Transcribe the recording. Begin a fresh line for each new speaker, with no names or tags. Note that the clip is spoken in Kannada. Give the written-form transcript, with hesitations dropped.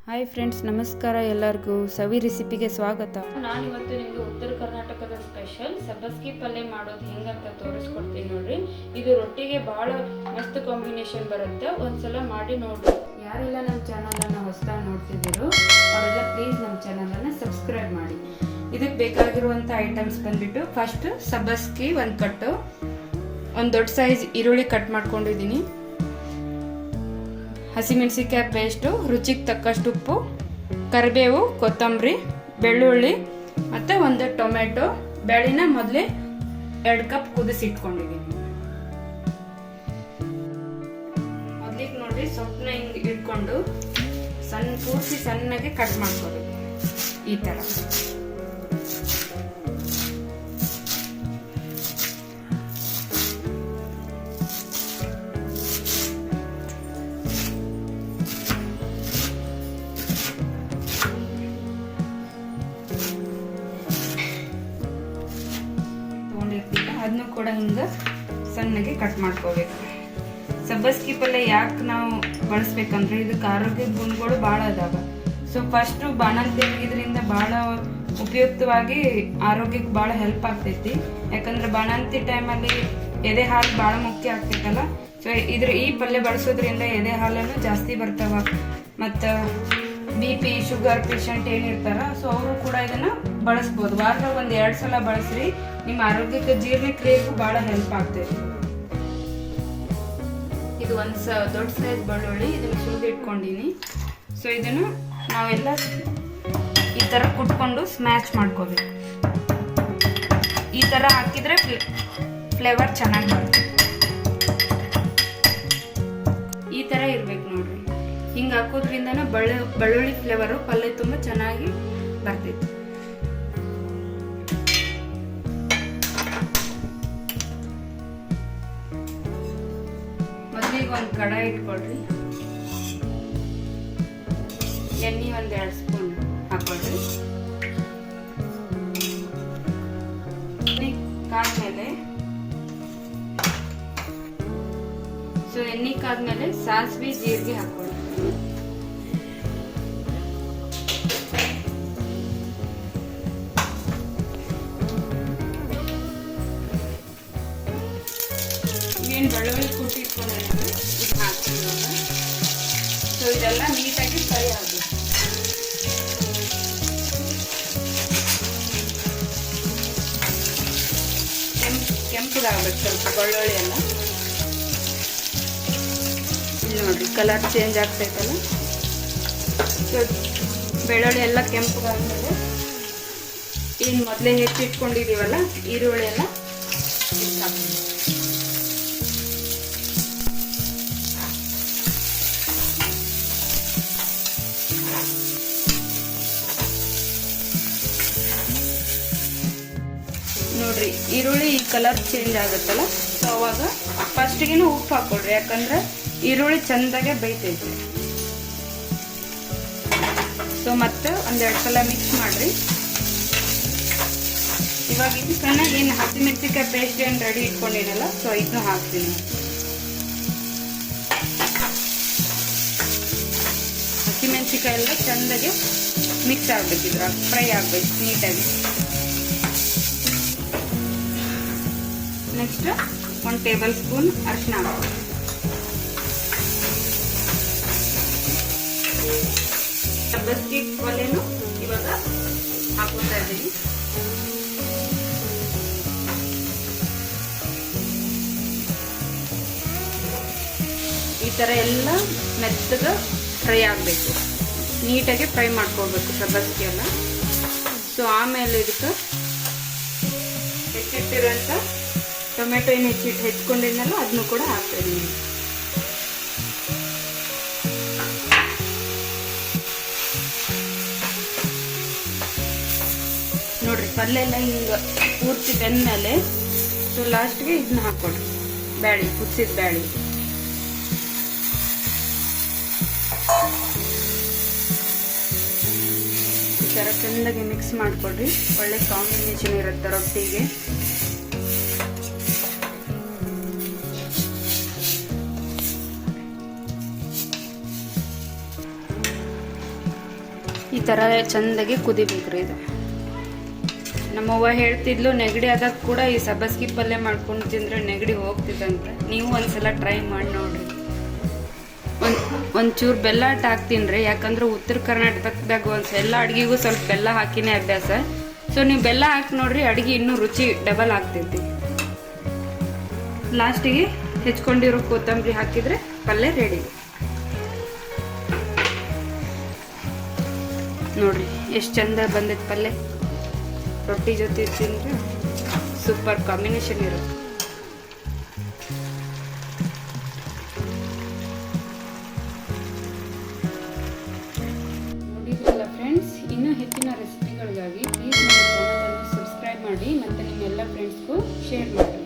ಹಾಯ್ ಫ್ರೆಂಡ್ಸ್, ನಮಸ್ಕಾರ. ಎಲ್ಲರಿಗೂ ಸವಿ ರೆಸಿಪಿಗೆ ಸ್ವಾಗತ. ನಾನಿವತ್ತು ನಿಮಗೆ ಉತ್ತರ ಕರ್ನಾಟಕದ ಸ್ಪೆಷಲ್ ಸಬ್ಬಸ್ಗಿ ಪಲ್ಯ ಮಾಡೋದು ಹೆಂಗಂತ ತೋರಿಸ್ಕೊಡ್ತೀನಿ ನೋಡ್ರಿ. ಇದು ರೊಟ್ಟಿಗೆ ಭಾಳ ಮಸ್ತ್ ಕಾಂಬಿನೇಷನ್ ಬರುತ್ತೆ. ಒಂದ್ಸಲ ಮಾಡಿ ನೋಡ್ರಿ. ಯಾರೆಲ್ಲ ನಮ್ಮ ಚಾನಲನ್ನು ಹೊಸದಾಗಿ ನೋಡ್ತಿದ್ದೀರೋ ಅವರೆಲ್ಲ ಪ್ಲೀಸ್ ನಮ್ಮ ಚಾನಲನ್ನು ಸಬ್ಸ್ಕ್ರೈಬ್ ಮಾಡಿ. ಇದಕ್ಕೆ ಬೇಕಾಗಿರುವಂಥ ಐಟಮ್ಸ್ ಬಂದ್ಬಿಟ್ಟು ಫಸ್ಟ್ ಸಬ್ಬಸ್ಗಿ ಒಂದು ಕಟ್ಟು, ಒಂದು ದೊಡ್ಡ ಸೈಜ್ ಈರುಳ್ಳಿ ಕಟ್ ಮಾಡ್ಕೊಂಡಿದ್ದೀನಿ, ಹಸಿಮೆಣಸಿಕಾಯಿ ಪೇಸ್ಟು, ರುಚಿಗೆ ತಕ್ಕಷ್ಟು ಉಪ್ಪು, ಕರಿಬೇವು, ಕೊತ್ತಂಬರಿ, ಬೆಳ್ಳುಳ್ಳಿ ಮತ್ತು ಒಂದು ಟೊಮೆಟೊ. ಬೇಳೆನ ಮೊದಲೇ 2 ಕಪ್ ಕುದಿಸಿಟ್ಕೊಂಡಿದ್ದೀನಿ. ಮೊದಲಿಗೆ ನೋಡಿ ಸೊಪ್ಪನ್ನ ಹಿಂಗೆ ಇಟ್ಕೊಂಡು ಪೂರ್ತಿ ಸಣ್ಣಗೆ ಕಟ್ ಮಾಡ್ಕೋಬೇಕು ಈ ಥರ. ಅದನ್ನು ಕೂಡ ಹಿಂಗೆ ಸಣ್ಣಗೆ ಕಟ್ ಮಾಡ್ಕೋಬೇಕು. ಸಬ್ಬಸ್ಗಿ ಪಲ್ಯ ಯಾಕೆ ನಾವು ಬಳಸ್ಬೇಕಂದ್ರೆ ಇದಕ್ಕೆ ಆರೋಗ್ಯದ ಗುಣಗಳು ಭಾಳ ಅದಾವ. ಸೊ ಫಸ್ಟು ಬಾಣಂತಿ ತೆಗಿದ್ರಿಂದ ಭಾಳ ಉಪಯುಕ್ತವಾಗಿ ಆರೋಗ್ಯಕ್ಕೆ ಭಾಳ ಹೆಲ್ಪ್ ಆಗ್ತೈತಿ. ಯಾಕಂದ್ರೆ ಬಾಣಂತಿ ಟೈಮಲ್ಲಿ ಎದೆ ಹಾಲು ಭಾಳ ಮುಖ್ಯ ಆಗ್ತೈತಲ್ಲ. ಸೊ ಈ ಪಲ್ಯ ಬಳಸೋದ್ರಿಂದ ಎದೆ ಹಾಲನ್ನು ಜಾಸ್ತಿ ಬರ್ತಾವ. ಮತ್ತು BP ಶುಗರ್ ಪೇಷಂಟ್ ಏನಿರ್ತಾರ, ಸೊ ಅವರು ಕೂಡ ಇದನ್ನು ಬಳಸ್ಬೋದು. ವಾರದಾಗ 1-2 ಸಲ ಬಳಸ್ರಿ. ನಿಮ್ಮ ಆರೋಗ್ಯಕ್ಕೆ ಜೀರ್ಣಕ್ರಿಯೆಗೂ ಭಾಳ ಹೆಲ್ಪ್ ಆಗ್ತೈತಿ. ಇದು ಒಂದು ದೊಡ್ಡ ಸೈಜ್ ಬೆಳ್ಳುಳ್ಳಿ, ಇದನ್ನು ಸುಲಿದು ಇಟ್ಕೊಂಡಿನಿ. ಸೊ ಇದನ್ನು ನಾವೆಲ್ಲ ಈ ಥರ ಕುಟ್ಕೊಂಡು ಸ್ಮ್ಯಾಶ್ ಮಾಡ್ಕೋಬೇಕು. ಈ ಥರ ಹಾಕಿದ್ರೆ ಫ್ಲೇವರ್ ಚೆನ್ನಾಗಿ ಬರುತ್ತೆ. ಈ ಥರ ಇರ್ಬೇಕು ನೋಡ್ರಿ. ಹಿಂಗೆ ಹಾಕೋದ್ರಿಂದನೂ ಬೆಳ್ಳುಳ್ಳಿ ಫ್ಲೇವರು ಪಲ್ಯ ತುಂಬ ಚೆನ್ನಾಗಿ ಬರ್ತೈತಿ. ಮೊದಲಿಗೆ ಒಂದು ಕಡಾಯಿ ಇಟ್ಕೊಳ್ರಿ. ಎಣ್ಣೆ 1-2 ಸ್ಪೂನ್ ಹಾಕೊಳ್ರಿ. ಕಾದ್ಮೇಲೆ ಎಣ್ಣೆ ಕಾದ್ಮೇಲೆ ಸಾಸಿವೆ ಜೀರಿಗೆ ಹಾಕೊಳ್ಳಿ. ಏನು ಬೆಳ್ಳುಳ್ಳಿ ಕುಟ್ಟಿ ಇಟ್ಕೊಂಡಿರೋದು ಇದು ಹಾಕ್ತೀನಿ. ಸೊ ಇದೆಲ್ಲ ನೀಟಾಗಿ ಫ್ರೈ ಆಗಬೇಕು. ಕೆಂಪಗಾಗಬೇಕು ಸ್ವಲ್ಪ ಬೆಳ್ಳುಳ್ಳಿ ಎಲ್ಲ. ನೋಡ್ರಿ ಕಲರ್ ಚೇಂಜ್ ಆಗ್ತೈತಲ್ಲ. ಸೊ ಬೆಳ್ಳುಳ್ಳಿ ಎಲ್ಲ ಕೆಂಪಗಾದ್ಮೇಲೆ ಏನು ಮೊದಲೇ ಹೆಚ್ಚಿಟ್ಕೊಂಡಿದೀವಲ್ಲ ಈರುಳ್ಳಿ ಎಲ್ಲ ನೋಡ್ರಿ. ಈರುಳ್ಳಿ ಈ ಕಲರ್ ಚೇಂಜ್ ಆಗುತ್ತಲ್ಲ, ಸೊ ಅವಾಗ ಫಸ್ಟಿಗೆ ಉಪ್ಪು ಹಾಕೊಳ್ರಿ. ಯಾಕಂದ್ರೆ ಈರುಳ್ಳಿ ಚಂದಾಗೆ ಬೇಯ್ತೈತಿ. ಸೊ ಮತ್ತೆ 1-2 ಸಲ ಮಿಕ್ಸ್ ಮಾಡ್ರಿ. ಇವಾಗ ಇದಕ್ಕನ್ನ ಏನು ಹಸಿಮೆಣಸಿಕಾಯಿ ಪೇಸ್ಟ್ ಏನು ರೆಡಿ ಇಟ್ಕೊಂಡಿನಲ್ಲ, ಸೊ ಇದನ್ನು ಹಾಕ್ತೀನಿ. ಹಸಿಮೆಣಸಿಕಾಯಿ ಎಲ್ಲ ಚಂದಾಗೆ ಮಿಕ್ಸ್ ಆಗ್ಬೇಕಿದ್ರ, ಫ್ರೈ ಆಗ್ಬೇಕು ನೀಟಾಗಿ. ನೆಕ್ಸ್ಟ್ 1 ಟೇಬಲ್ ಸ್ಪೂನ್ ಅರಿಶಿನ ಹಾಕಿ. ಸಬ್ಬಸ್ಗಿ ಪಲ್ಯನು ಇವಾಗ ಹಾಕೋತಾ ಇದ್ದೀನಿ. ಈ ತರ ಎಲ್ಲ ಮೆತ್ತಗೆ ಫ್ರೈ ಆಗಬೇಕು, ನೀಟಾಗಿ ಫ್ರೈ ಮಾಡ್ಕೋಬೇಕು ಸಬ್ಬಸ್ಗಿ ಎಲ್ಲ. ಸೊ ಆಮೇಲೆ ಇದಕ್ಕೆ ಹೆಚ್ಚಿಟ್ಟಿರೋಂಥ ಟೊಮೆಟೊ ಏನು ಹೆಚ್ಕೊಂಡಿದ್ನಲ್ಲ ಅದನ್ನು ಕೂಡ ಹಾಕ್ತಾ ಇದ್ದೀನಿ. ನೋಡ್ರಿ ಪಲ್ಯ ಎಲ್ಲ ಹಿಂಗೆ ಪೂರ್ತಿ ಬೆಂದ್ಮೇಲೆ ಸೊ ಲಾಸ್ಟ್ಗೆ ಇದನ್ನ ಹಾಕೊಡ್ರಿ, ಬ್ಯಾಳಿ, ಕುದಿಸಿದ ಬ್ಯಾಳಿ. ಈ ಥರ ಚೆಂದಾಗಿ ಮಿಕ್ಸ್ ಮಾಡ್ಕೊಡ್ರಿ. ಒಳ್ಳೆ ಕಾಂಬಿನೇಷನ್ ಇರುತ್ತೆ ರೊಟ್ಟಿಗೆ. ಈ ಥರ ಚೆಂದಾಗಿ ಕುದಿಬೇಕ್ರಿ ಇದು. ನಮ್ಮವ್ವ ಹೇಳ್ತಿದ್ಲು ನೆಗಡಿ ಆದಾಗ ಕೂಡ ಈ ಸಬ್ಬಸ್ಗಿ ಪಲ್ಯ ಮಾಡ್ಕೊಂಡು ತಿಂದರೆ ನೆಗಡಿ ಹೋಗ್ತಿದ್ದಂತ. ನೀವು ಒಂದ್ಸಲ ಟ್ರೈ ಮಾಡಿ ನೋಡ್ರಿ. ಒಂಚೂರು ಬೆಲ್ಲ ಹಾಕ್ತೀನಿ ರೀ, ಯಾಕಂದ್ರೆ ಉತ್ತರ ಕರ್ನಾಟಕದಾಗ ಎಲ್ಲ ಅಡುಗೆಗೂ ಸ್ವಲ್ಪ ಬೆಲ್ಲ ಹಾಕಿನೇ ಅಭ್ಯಾಸ. ಸೊ ನೀವು ಬೆಲ್ಲ ಹಾಕಿ ನೋಡ್ರಿ, ಅಡುಗೆ ಇನ್ನೂ ರುಚಿ ಡಬಲ್ ಆಗ್ತೈತಿ. ಲಾಸ್ಟಿಗೆ ಹೆಚ್ಕೊಂಡಿರೋ ಕೊತ್ತಂಬರಿ ಹಾಕಿದರೆ ಪಲ್ಯ ರೆಡಿ. ನೋಡ್ರಿ ಎಷ್ಟು ಚಂದ ಬಂದೈತೆ ಪಲ್ಯ. ರೊಟ್ಟಿ ಜೊತೆ ತಿಂದರೆ ಸೂಪರ್ ಕಾಂಬಿನೇಷನ್ ಇರುತ್ತೆ. ನೋಡಿದ್ರಲ್ಲ ಫ್ರೆಂಡ್ಸ್, ಇನ್ನೂ ಹೆಚ್ಚಿನ ರೆಸಿಪಿಗಳಿಗಾಗಿ ಪ್ಲೀಸ್ ನಮ್ಮ ಚಾನಲನ್ನು ಸಬ್ಸ್ಕ್ರೈಬ್ ಮಾಡಿ ಮತ್ತು ನಿಮ್ಮೆಲ್ಲ ಫ್ರೆಂಡ್ಸ್ಗೂ ಶೇರ್ ಮಾಡಿ.